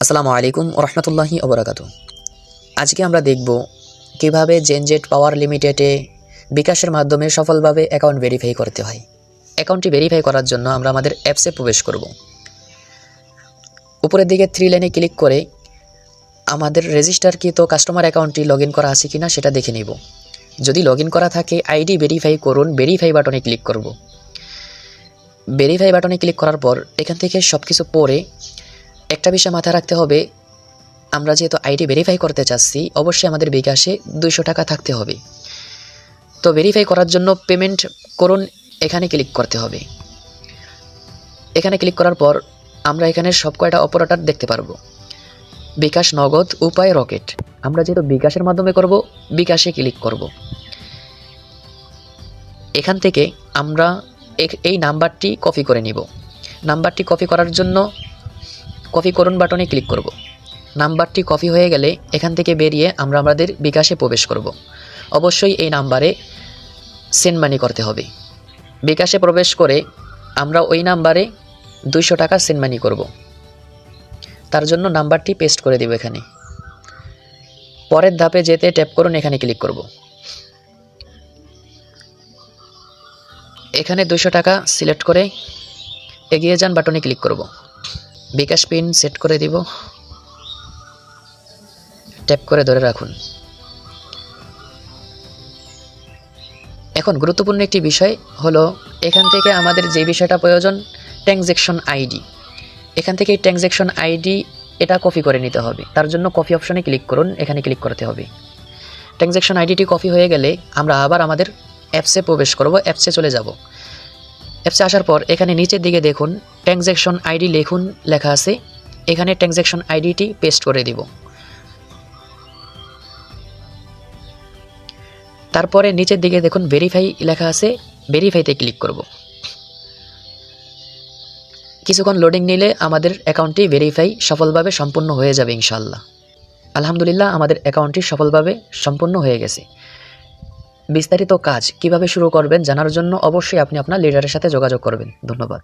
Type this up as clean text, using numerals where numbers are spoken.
আসসালামু আলাইকুম ওয়া রাহমাতুল্লাহি ওয়া বারাকাতুহু। আজকে আমরা দেখব কিভাবে জেনজেট পাওয়ার লিমিটেডে বিকাশের মাধ্যমে সফলভাবে অ্যাকাউন্ট ভেরিফাই করতে হয়। অ্যাকাউন্টটি ভেরিফাই করার জন্য আমরা আমাদের অ্যাপসে প্রবেশ করব। উপরের দিকে 3 লাইনে ক্লিক করে আমাদের রেজিস্টারকৃত কাস্টমার অ্যাকাউন্টটি লগইন করা আছে কিনা সেটা দেখে নিব। যদি লগইন করা থাকে আইডি ভেরিফাই করুন, ভেরিফাই বাটনে ক্লিক করব। ভেরিফাই বাটনে ক্লিক করার পর এখান থেকে সবকিছু পড়ে একটা বিষয় মাথায় রাখতে হবে, আমরা যেহেতু আইডি ভেরিফাই করতে চাচ্ছি অবশ্যই আমাদের বিকাশে 200 টাকা থাকতে হবে। তো ভেরিফাই করার জন্য পেমেন্ট করুন এখানে ক্লিক করতে হবে। এখানে ক্লিক করার পর আমরা এখানে সব কয়টা অপারেটর দেখতে পারবো, বিকাশ, নগদ, উপায়, রকেট। আমরা যেহেতু বিকাশের মাধ্যমে করব বিকাশে ক্লিক করব। এখান থেকে আমরা এই নাম্বারটি কপি করে নিব। নাম্বারটি কপি করার জন্য কপি করুন বাটনে ক্লিক করব। নাম্বারটি কপি হয়ে গেলে এখান থেকে বেরিয়ে আমরা আমাদের বিকাশে প্রবেশ করব। অবশ্যই এই নাম্বারে সেন্ড মানি করতে হবে। বিকাশে প্রবেশ করে আমরা ওই নাম্বারে 200 টাকা সেন্ড মানি করব। তার জন্য নাম্বারটি পেস্ট করে দেব এখানে। পরের ধাপে যেতে ট্যাপ করুন, এখানে ক্লিক করব। এখানে 200 টাকা সিলেক্ট করে এগিয়ে যান বাটনে ক্লিক করব। বিকাশ পিন সেট করে দিব, ট্যাপ করে ধরে রাখুন। এখন গুরুত্বপূর্ণ একটি বিষয় হলো এখান থেকে আমাদের যে বিষয়টা প্রয়োজন, ট্রানজ্যাকশন আইডি। এখান থেকে ট্রানজ্যাকশন আইডি এটা কপি করে নিতে হবে। তার জন্য কপি অপশনে ক্লিক করুন, এখানে ক্লিক করতে হবে। ট্রানজ্যাকশন আইডিটি কপি হয়ে গেলে আমরা আবার আমাদের অ্যাপসে প্রবেশ করব। অ্যাপসে চলে যাব। অ্যাপসে আসার পর এখানে নিচের দিকে দেখুন ট্রানজ্যাকশন আইডি লিখুন লেখা আছে, এখানে ট্রানজ্যাকশন আইডিটি পেস্ট করে দিব। তারপরে নিচের দিকে দেখুন ভেরিফাই লেখা আছে, ভেরিফাইতে ক্লিক করব। কিছুক্ষণ লোডিং নিলে আমাদের অ্যাকাউন্টটি ভেরিফাই সফলভাবে সম্পূর্ণ হয়ে যাবে ইনশাআল্লাহ। আলহামদুলিল্লাহ, আমাদের অ্যাকাউন্টটি সফলভাবে সম্পূর্ণ হয়ে গেছে। বিস্তারিত কাজ কিভাবে শুরু করবেন জানার জন্য অবশ্যই আপনি আপনার লিডারের সাথে যোগাযোগ করবেন। ধন্যবাদ।